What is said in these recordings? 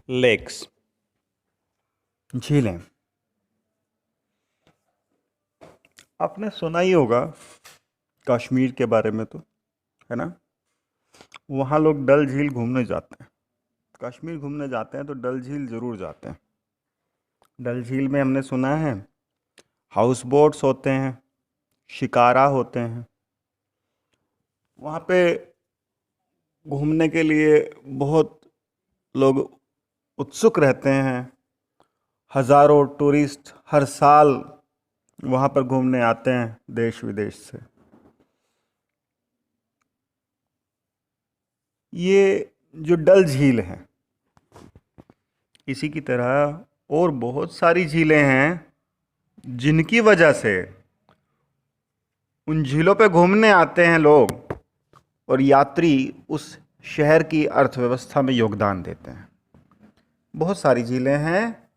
Lakes, झीलें। आपने सुना ही होगा कश्मीर के बारे में, तो है ना। वहाँ लोग डल झील घूमने जाते हैं। कश्मीर घूमने जाते हैं तो डल झील ज़रूर जाते हैं। डल झील में हमने सुना है हाउस बोट्स होते हैं, शिकारा होते हैं। वहाँ पे घूमने के लिए बहुत लोग उत्सुक रहते हैं। हज़ारों टूरिस्ट हर साल वहाँ पर घूमने आते हैं देश विदेश से। ये जो डल झील है, इसी की तरह और बहुत सारी झीलें हैं जिनकी वजह से उन झीलों पे घूमने आते हैं लोग और यात्री उस शहर की अर्थव्यवस्था में योगदान देते हैं। बहुत सारी झीलें हैं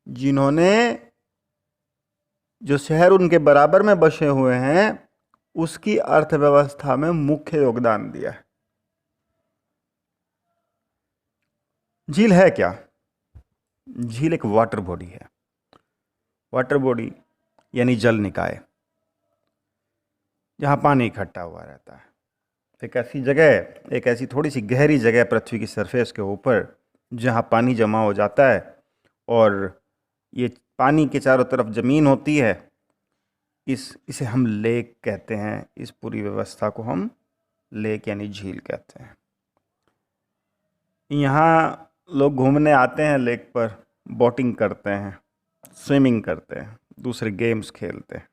जिन्होंने जो शहर उनके बराबर में बसे हुए हैं उसकी अर्थव्यवस्था में मुख्य योगदान दिया है। झील है क्या? झील एक वाटर बॉडी है। वाटर बॉडी यानी जल निकाय, जहाँ पानी इकट्ठा हुआ रहता है। एक ऐसी जगह, एक ऐसी थोड़ी सी गहरी जगह पृथ्वी की सरफेस के ऊपर जहाँ पानी जमा हो जाता है और ये पानी के चारों तरफ ज़मीन होती है। इसे हम लेक कहते हैं। इस पूरी व्यवस्था को हम लेक यानी झील कहते हैं। यहाँ लोग घूमने आते हैं, लेक पर बोटिंग करते हैं, स्विमिंग करते हैं, दूसरे गेम्स खेलते हैं।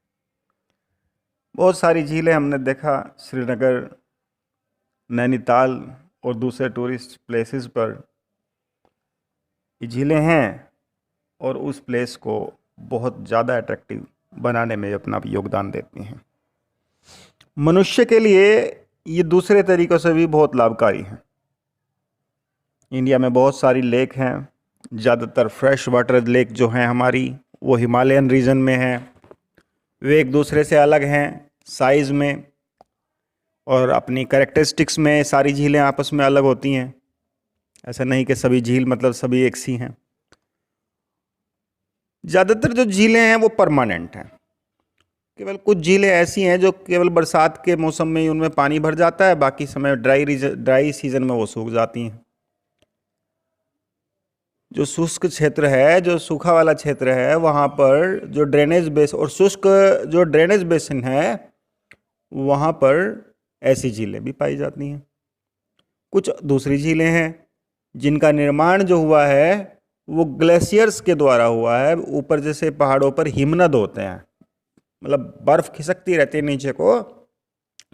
बहुत सारी झीलें हमने देखा श्रीनगर, नैनीताल और दूसरे टूरिस्ट प्लेसेस पर ये झीलें हैं और उस प्लेस को बहुत ज़्यादा अट्रैक्टिव बनाने में अपना योगदान देती हैं। मनुष्य के लिए ये दूसरे तरीक़ों से भी बहुत लाभकारी हैं। इंडिया में बहुत सारी लेक हैं। ज़्यादातर फ्रेश वाटर लेक जो हैं हमारी, वो हिमालयन रीजन में हैं। वे एक दूसरे से अलग हैं साइज़ में और अपनी कैरेक्टरिस्टिक्स में। सारी झीलें आपस में अलग होती हैं। ऐसा नहीं कि सभी झील मतलब सभी एक सी हैं। ज़्यादातर जो झीलें हैं वो परमानेंट हैं। केवल कुछ झीलें ऐसी हैं जो केवल बरसात के मौसम में ही उनमें पानी भर जाता है, बाकी समय ड्राई सीजन में वो सूख जाती हैं। जो शुष्क क्षेत्र है, जो सूखा वाला क्षेत्र है, वहाँ पर जो ड्रेनेज बेस और शुष्क जो ड्रेनेज बेसिन है वहाँ पर ऐसी झीलें भी पाई जाती हैं। कुछ दूसरी झीलें हैं जिनका निर्माण जो हुआ है वो ग्लेशियर्स के द्वारा हुआ है। ऊपर जैसे पहाड़ों पर हिमनद होते हैं, मतलब बर्फ़ खिसकती रहती है नीचे को,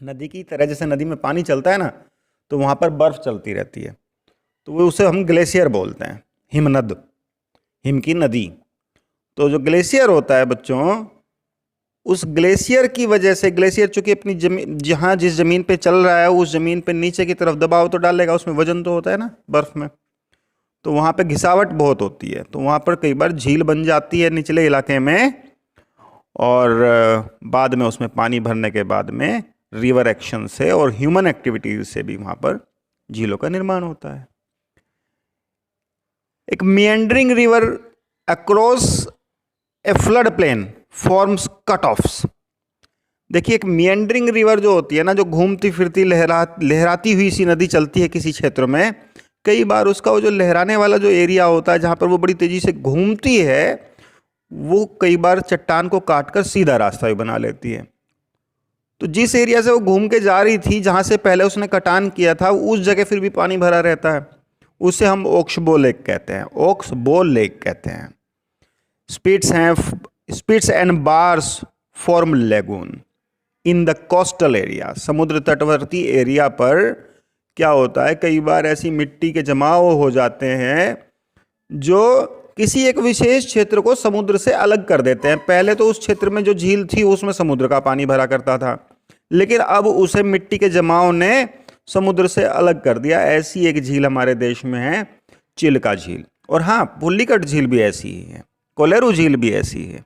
नदी की तरह। जैसे नदी में पानी चलता है ना, तो वहाँ पर बर्फ़ चलती रहती है, तो वो उसे हम ग्लेशियर बोलते हैं। हिमनद, हिम की नदी। तो जो ग्लेशियर होता है बच्चों, उस ग्लेशियर की वजह से, ग्लेशियर चूँकि अपनी जमीन, जहाँ जिस ज़मीन पे चल रहा है उस ज़मीन पे नीचे की तरफ दबाव तो डालेगा, उसमें वजन तो होता है ना बर्फ़ में, तो वहाँ पे घिसावट बहुत होती है। तो वहाँ पर कई बार झील बन जाती है निचले इलाके में, और बाद में उसमें पानी भरने के बाद में रिवर एक्शन से और ह्यूमन एक्टिविटीज़ से भी वहाँ पर झीलों का निर्माण होता है। एक meandering river across a flood plain forms cut-offs। देखिए, एक meandering river जो होती है ना, जो घूमती फिरती लहराती हुई सी नदी चलती है किसी क्षेत्र में, कई बार उसका वो जो लहराने वाला जो एरिया होता है जहाँ पर वो बड़ी तेज़ी से घूमती है, वो कई बार चट्टान को काटकर सीधा रास्ता भी बना लेती है। तो जिस एरिया से वो घूम के जा रही थी, जहाँ से पहले उसने कटान किया था, उस जगह फिर भी पानी भरा रहता है। उसे हम ओक्सबो लेक कहते हैं, ओक्सबो लेक कहते हैं। Spits and bars form lagoon in the coastal area. समुद्र तटवर्ती एरिया पर क्या होता है, कई बार ऐसी मिट्टी के जमाव हो जाते हैं जो किसी एक विशेष क्षेत्र को समुद्र से अलग कर देते हैं। पहले तो उस क्षेत्र में जो झील थी उसमें समुद्र का पानी भरा करता था, लेकिन अब उसे मिट्टी के जमाव ने समुद्र से अलग कर दिया। ऐसी एक झील हमारे देश में है, चिल्का झील। और हाँ, पुल्लिकट झील भी ऐसी ही है, कोलेरू झील भी ऐसी है।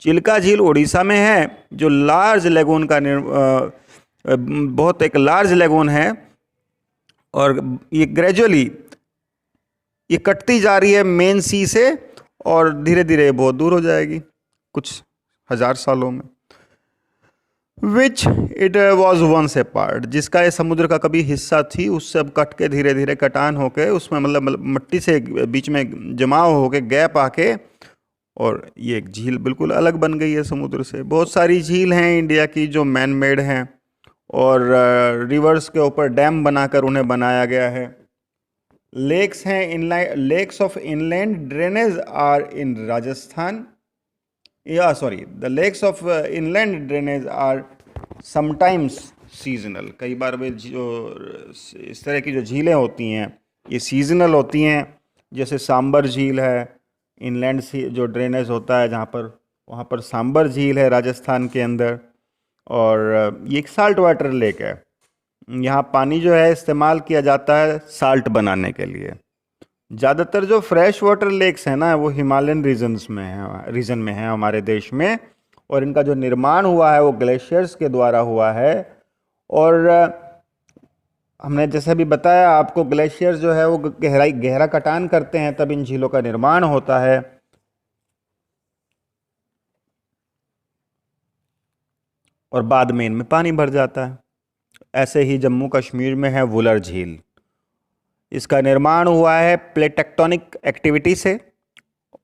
चिल्का झील उड़ीसा में है, जो लार्ज लेगून का बहुत एक लार्ज लेगून है, और ये ग्रेजुअली ये कटती जा रही है मेन सी से और धीरे धीरे बहुत दूर हो जाएगी कुछ हजार सालों में। Which it was once a part, जिसका ये समुद्र का कभी हिस्सा थी, उससे अब कट के धीरे धीरे कटान होके उसमें मतलब मिट्टी से बीच में जमाव होके गैप आके और ये एक झील बिल्कुल अलग बन गई है समुद्र से। बहुत सारी झील हैं इंडिया की जो मैन मेड हैं और रिवर्स के ऊपर डैम बनाकर उन्हें बनाया गया है। लेक्स हैं inland, lakes of inland drainage are in Rajasthan, या sorry the lakes of inland drainage are sometimes seasonal. कई बार वे जो इस तरह की जो झीलें होती हैं ये सीजनल होती हैं, जैसे सांबर झील है, इनलैंड जो ड्रेनेज होता है जहाँ पर, वहाँ पर सांबर झील है राजस्थान के अंदर। और ये एक साल्ट वाटर लेक है, यहाँ पानी जो है इस्तेमाल किया जाता है साल्ट बनाने के लिए। ज़्यादातर जो फ्रेश वाटर लेक्स हैं ना वो हिमालयन रीजन में है हमारे देश में, और इनका जो निर्माण हुआ है वो ग्लेशियर्स के द्वारा हुआ है। और हमने जैसे भी बताया आपको, ग्लेशियर्स जो है वो गहरा कटान करते हैं तब इन झीलों का निर्माण होता है। और बाद में इनमें पानी भर जाता है। ऐसे ही जम्मू कश्मीर में है वुलर झील, इसका निर्माण हुआ है प्लेट टेक्टोनिक एक्टिविटी से,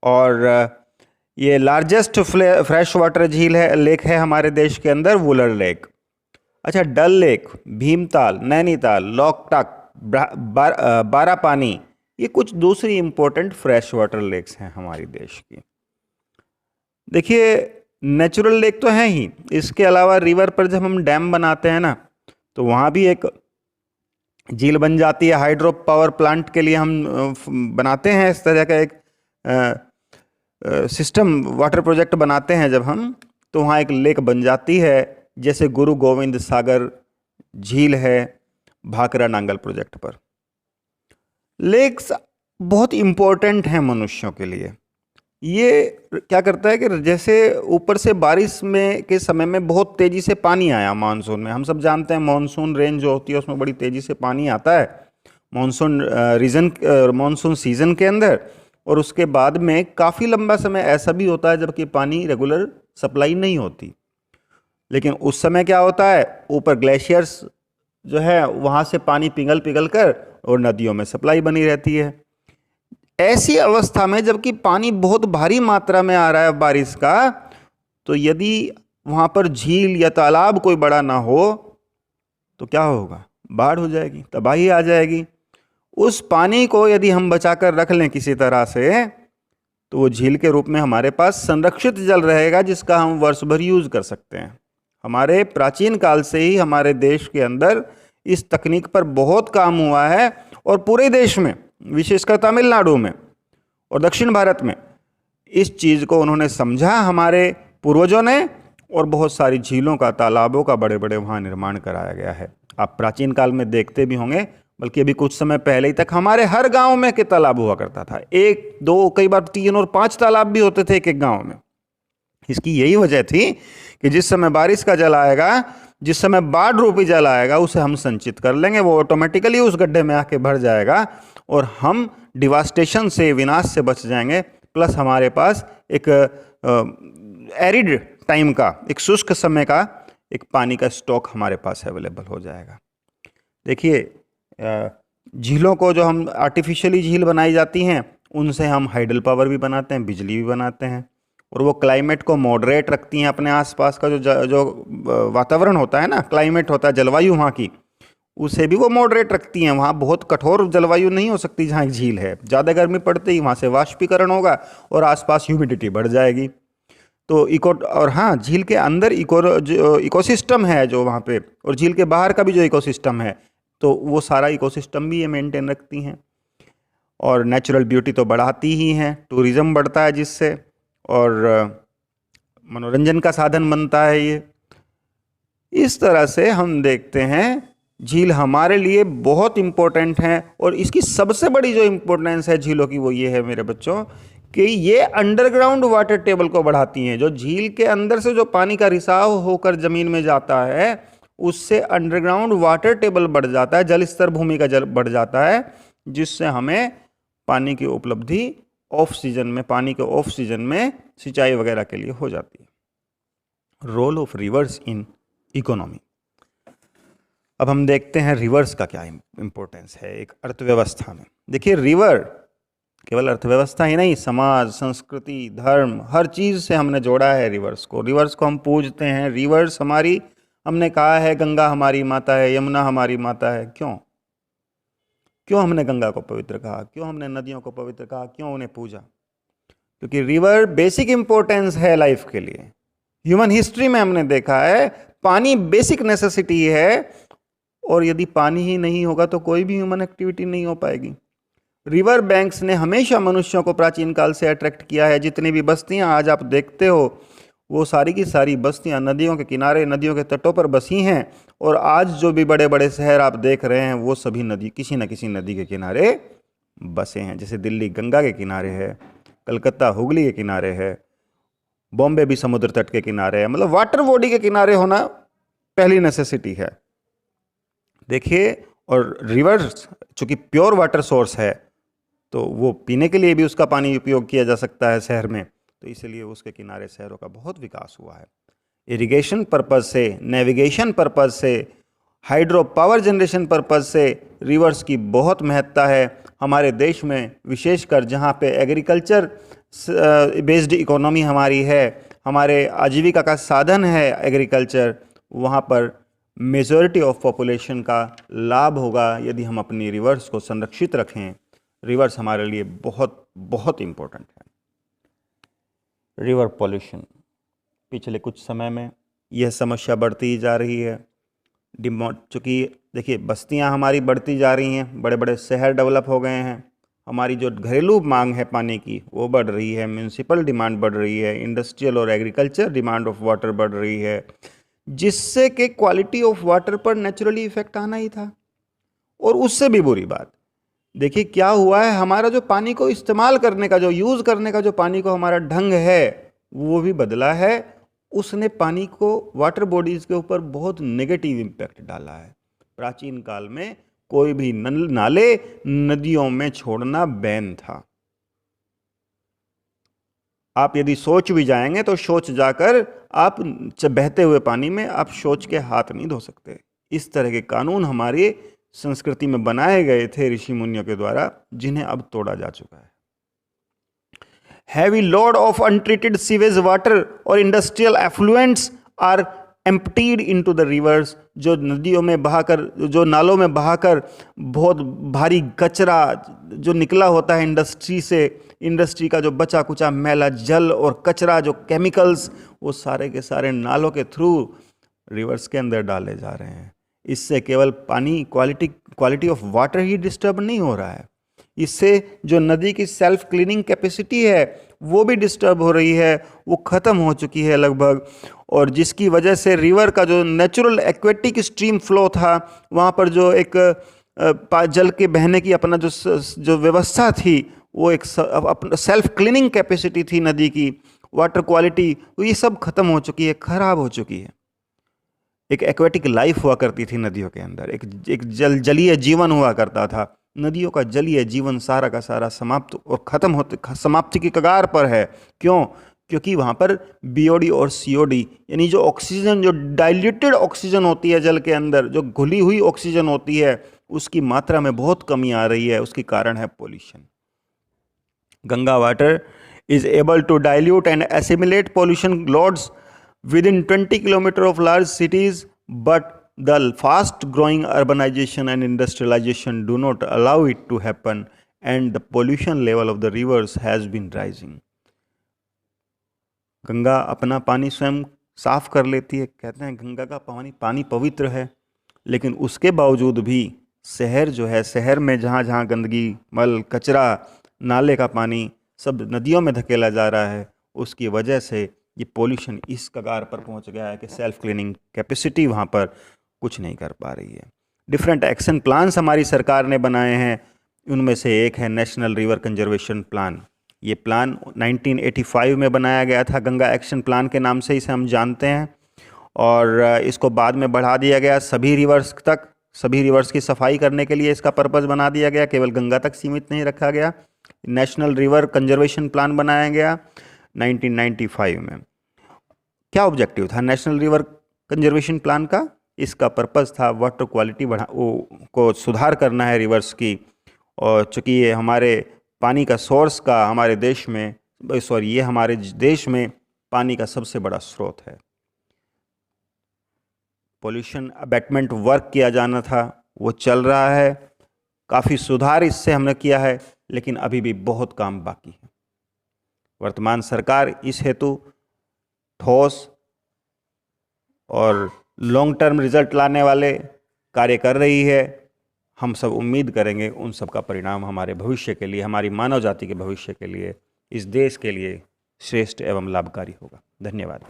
और ये लार्जेस्ट फ्रेश वाटर झील है, लेक है हमारे देश के अंदर, वुलर लेक। अच्छा, डल लेक, भीमताल, नैनीताल, लोकटक, बारापानी, ये कुछ दूसरी इंपॉर्टेंट फ्रेश वाटर लेक्स हैं हमारे देश की। देखिए नेचुरल लेक तो हैं ही, इसके अलावा रिवर पर जब हम डैम बनाते हैं ना तो वहाँ भी एक झील बन जाती है। हाइड्रो पावर प्लांट के लिए हम बनाते हैं इस तरह का एक सिस्टम, वाटर प्रोजेक्ट बनाते हैं जब हम, तो वहाँ एक लेक बन जाती है, जैसे गुरु गोविंद सागर झील है भाखरा नांगल प्रोजेक्ट पर। लेक्स बहुत इम्पोर्टेंट हैं मनुष्यों के लिए। ये क्या करता है कि जैसे ऊपर से बारिश में के समय में बहुत तेज़ी से पानी आया मानसून में, हम सब जानते हैं मानसून रेंज जो होती है उसमें बड़ी तेज़ी से पानी आता है मानसून सीज़न के अंदर, और उसके बाद में काफ़ी लंबा समय ऐसा भी होता है जबकि पानी रेगुलर सप्लाई नहीं होती। लेकिन उस समय क्या होता है, ऊपर ग्लेशियर्स जो है वहाँ से पानी पिघल कर और नदियों में सप्लाई बनी रहती है। ऐसी अवस्था में जबकि पानी बहुत भारी मात्रा में आ रहा है बारिश का, तो यदि वहाँ पर झील या तालाब कोई बड़ा ना हो तो क्या होगा, बाढ़ हो जाएगी, तबाही आ जाएगी। उस पानी को यदि हम बचाकर रख लें किसी तरह से, तो वो झील के रूप में हमारे पास संरक्षित जल रहेगा जिसका हम वर्ष भर यूज़ कर सकते हैं। हमारे प्राचीन काल से ही हमारे देश के अंदर इस तकनीक पर बहुत काम हुआ है, और पूरे देश में विशेषकर तमिलनाडु में और दक्षिण भारत में इस चीज़ को उन्होंने समझा हमारे पूर्वजों ने, और बहुत सारी झीलों का, तालाबों का बड़े बड़े वहाँ निर्माण कराया गया है। आप प्राचीन काल में देखते भी होंगे, बल्कि अभी कुछ समय पहले ही तक हमारे हर गांव में के तालाब हुआ करता था, 1, 2, कई बार 3 और 5 तालाब भी होते थे एक गांव में। इसकी यही वजह थी कि जिस समय बारिश का जल आएगा, जिस समय बाढ़ रूपी जल आएगा, उसे हम संचित कर लेंगे, वो ऑटोमेटिकली उस गड्ढे में आके भर जाएगा और हम डिवास्टेशन से, विनाश से बच जाएंगे। प्लस हमारे पास एक एरिड टाइम का, एक शुष्क समय का एक पानी का स्टॉक हमारे पास अवेलेबल हो जाएगा। देखिए झीलों को जो हम आर्टिफिशियली झील बनाई जाती हैं, उनसे हम हाइडल पावर भी बनाते हैं, बिजली भी बनाते हैं, और वो क्लाइमेट को मॉडरेट रखती हैं। अपने आसपास का जो वातावरण होता है ना, क्लाइमेट होता है, जलवायु वहाँ की, उसे भी वो मॉडरेट रखती हैं। वहाँ बहुत कठोर जलवायु नहीं हो सकती जहाँ एक झील है, ज़्यादा गर्मी पड़ते ही वहाँ से वाष्पीकरण होगा और आसपास ह्यूमिडिटी बढ़ जाएगी। तो और हाँ, झील के अंदर इकोसिस्टम है जो वहाँ पे, और झील के बाहर का भी जो इकोसिस्टम है, तो वो सारा इकोसिस्टम भी ये मेंटेन रखती हैं। और नेचुरल ब्यूटी तो बढ़ाती ही हैं, टूरिज़्म बढ़ता है जिससे, और मनोरंजन का साधन बनता है ये। इस तरह से हम देखते हैं झील हमारे लिए बहुत इम्पोर्टेंट हैं, और इसकी सबसे बड़ी जो इम्पोर्टेंस है झीलों की वो ये है मेरे बच्चों कि ये अंडरग्राउंड वाटर टेबल को बढ़ाती हैं। जो झील के अंदर से जो पानी का रिसाव होकर ज़मीन में जाता है, उससे अंडरग्राउंड वाटर टेबल बढ़ जाता है, जल स्तर भूमि का जल बढ़ जाता है, जिससे हमें पानी की उपलब्धि ऑफ सीजन में, पानी के ऑफ सीजन में सिंचाई वगैरह के लिए हो जाती है। Role of rivers in economy. अब हम देखते हैं रिवर्स का क्या इम्पोर्टेंस है एक अर्थव्यवस्था में। देखिए, रिवर केवल अर्थव्यवस्था ही नहीं, समाज, संस्कृति, धर्म, हर चीज़ से हमने जोड़ा है रिवर्स को। रिवर्स को हम पूजते हैं। रिवर्स हमारी, हमने कहा है गंगा हमारी माता है, यमुना हमारी माता है। क्यों क्यों हमने गंगा को पवित्र कहा, क्यों हमने नदियों को पवित्र कहा, क्यों उन्हें पूजा? क्योंकि रिवर बेसिक इंपॉर्टेंस है लाइफ के लिए। ह्यूमन हिस्ट्री में हमने देखा है पानी बेसिक नेसेसिटी है, और यदि पानी ही नहीं होगा तो कोई भी ह्यूमन एक्टिविटी नहीं हो पाएगी। रिवर बैंक्स ने हमेशा मनुष्यों को प्राचीन काल से अट्रैक्ट किया है। जितनी भी बस्तियां आज आप देखते हो, वो सारी की सारी बस्तियां नदियों के किनारे, नदियों के तटों पर बसी हैं। और आज जो भी बड़े बड़े शहर आप देख रहे हैं, वो सभी नदी, किसी न किसी नदी के किनारे बसे हैं। जैसे दिल्ली गंगा के किनारे है, कलकत्ता हुगली के किनारे है, बॉम्बे भी समुद्र तट के किनारे है। मतलब वाटर बॉडी के किनारे होना पहली नेसेसिटी है। देखिए, और रिवर्स चूंकि प्योर वाटर सोर्स है, तो वो पीने के लिए भी उसका पानी उपयोग किया जा सकता है शहर में, तो इसलिए उसके किनारे शहरों का बहुत विकास हुआ है। इरिगेशन पर्पज़ से, नेविगेशन पर्पज़ से, हाइड्रो पावर जनरेशन पर्पज़ से रिवर्स की बहुत महत्ता है हमारे देश में, विशेषकर जहाँ पे एग्रीकल्चर बेस्ड इकोनॉमी हमारी है, हमारे आजीविका का साधन है एग्रीकल्चर, वहाँ पर मेजॉरिटी ऑफ पॉपुलेशन का लाभ होगा यदि हम अपनी रिवर्स को संरक्षित रखें। रिवर्स हमारे लिए बहुत बहुत इम्पोर्टेंट है। रिवर पॉल्यूशन, पिछले कुछ समय में यह समस्या बढ़ती जा रही है। चूँकि देखिए, बस्तियां हमारी बढ़ती जा रही हैं, बड़े बड़े शहर डेवलप हो गए हैं, हमारी जो घरेलू मांग है पानी की वो बढ़ रही है, म्यूनिसिपल डिमांड बढ़ रही है, इंडस्ट्रियल और एग्रीकल्चर डिमांड ऑफ वाटर बढ़ रही है, जिससे कि क्वालिटी ऑफ वाटर पर नेचुरली इफेक्ट आना ही था। और उससे भी बुरी बात, देखिए क्या हुआ है, हमारा जो पानी को इस्तेमाल करने का, जो यूज़ करने का जो पानी को हमारा ढंग है, वो भी बदला है। उसने पानी को, वाटर बॉडीज़ के ऊपर बहुत नेगेटिव इम्पैक्ट डाला है। प्राचीन काल में कोई भी नाले नदियों में छोड़ना बैन था। आप यदि शौच भी जाएंगे तो शौच जाकर आप बहते हुए पानी में आप शौच के हाथ नहीं धो सकते। इस तरह के कानून हमारी संस्कृति में बनाए गए थे ऋषि मुनियों के द्वारा, जिन्हें अब तोड़ा जा चुका है। Heavy load of untreated sewage water और industrial effluents are emptied into the rivers. जो नदियों में बहाकर, जो नालों में बहाकर बहुत भारी कचरा जो निकला होता है इंडस्ट्री से, इंडस्ट्री का जो बचा कुचा मैला जल और कचरा, जो केमिकल्स, वो सारे के सारे नालों के थ्रू रिवर्स के अंदर डाले जा रहे हैं। इससे केवल पानी quality of water he disturb नहीं हो रहा है, इससे जो नदी की सेल्फ क्लीनिंग कैपेसिटी है वो भी डिस्टर्ब हो रही है, वो ख़त्म हो चुकी है लगभग। और जिसकी वजह से रिवर का जो नेचुरल एक्वेटिक स्ट्रीम फ्लो था, वहाँ पर जो एक जल के बहने की अपना जो व्यवस्था थी, वो एक सेल्फ क्लीनिंग कैपेसिटी थी नदी की, वाटर क्वालिटी, ये सब खत्म हो चुकी है, खराब हो चुकी है। एक एक्वेटिक लाइफ हुआ करती थी नदियों के अंदर, एक जलीय जीवन हुआ करता था। नदियों का जलीय जीवन सारा का सारा समाप्त और ख़त्म होते, समाप्ति की कगार पर है। क्यों? क्योंकि वहाँ पर बीओडी और सीओडी यानी जो ऑक्सीजन, जो डाइल्यूटेड ऑक्सीजन होती है जल के अंदर, जो घुली हुई ऑक्सीजन होती है, उसकी मात्रा में बहुत कमी आ रही है। उसकी कारण है pollution. Ganga water is able to dilute and assimilate pollution loads within 20 kilometers of large cities, but the fast growing urbanization and industrialization do not allow it to happen, and the pollution level of the rivers has been rising. Ganga अपना पानी स्वयं साफ कर लेती है, कहते हैं गंगा का पानी पवित्र है, लेकिन उसके बावजूद भी शहर जो है, शहर में जहाँ जहाँ गंदगी, मल, कचरा, नाले का पानी सब नदियों में धकेला जा रहा है, उसकी वजह से ये पोल्यूशन इस कगार पर पहुंच गया है कि सेल्फ क्लीनिंग कैपेसिटी वहाँ पर कुछ नहीं कर पा रही है। डिफरेंट एक्शन प्लान्स हमारी सरकार ने बनाए हैं, उनमें से एक है नेशनल रिवर कंजर्वेशन प्लान। ये प्लान 1985 में बनाया गया था, गंगा एक्शन प्लान के नाम से इसे हम जानते हैं, और इसको बाद में बढ़ा दिया गया सभी रिवर्स तक, सभी रिवर्स की सफाई करने के लिए इसका पर्पज़ बना दिया गया, केवल गंगा तक सीमित नहीं रखा गया। नेशनल रिवर कंजर्वेशन प्लान बनाया गया 1995 में। क्या ऑब्जेक्टिव था नेशनल रिवर कंजर्वेशन प्लान का? इसका पर्पस था वाटर क्वालिटी को सुधार करना है रिवर्स की, और चूँकि ये हमारे पानी का सोर्स का हमारे देश में ये हमारे देश में पानी का सबसे बड़ा स्रोत है। पोल्यूशन अबैटमेंट वर्क किया जाना था, वो चल रहा है, काफ़ी सुधार इससे हमने किया है, लेकिन अभी भी बहुत काम बाकी है। वर्तमान सरकार इस हेतु ठोस और लॉन्ग टर्म रिजल्ट लाने वाले कार्य कर रही है। हम सब उम्मीद करेंगे उन सब का परिणाम हमारे भविष्य के लिए, हमारी मानव जाति के भविष्य के लिए, इस देश के लिए श्रेष्ठ एवं लाभकारी होगा। धन्यवाद।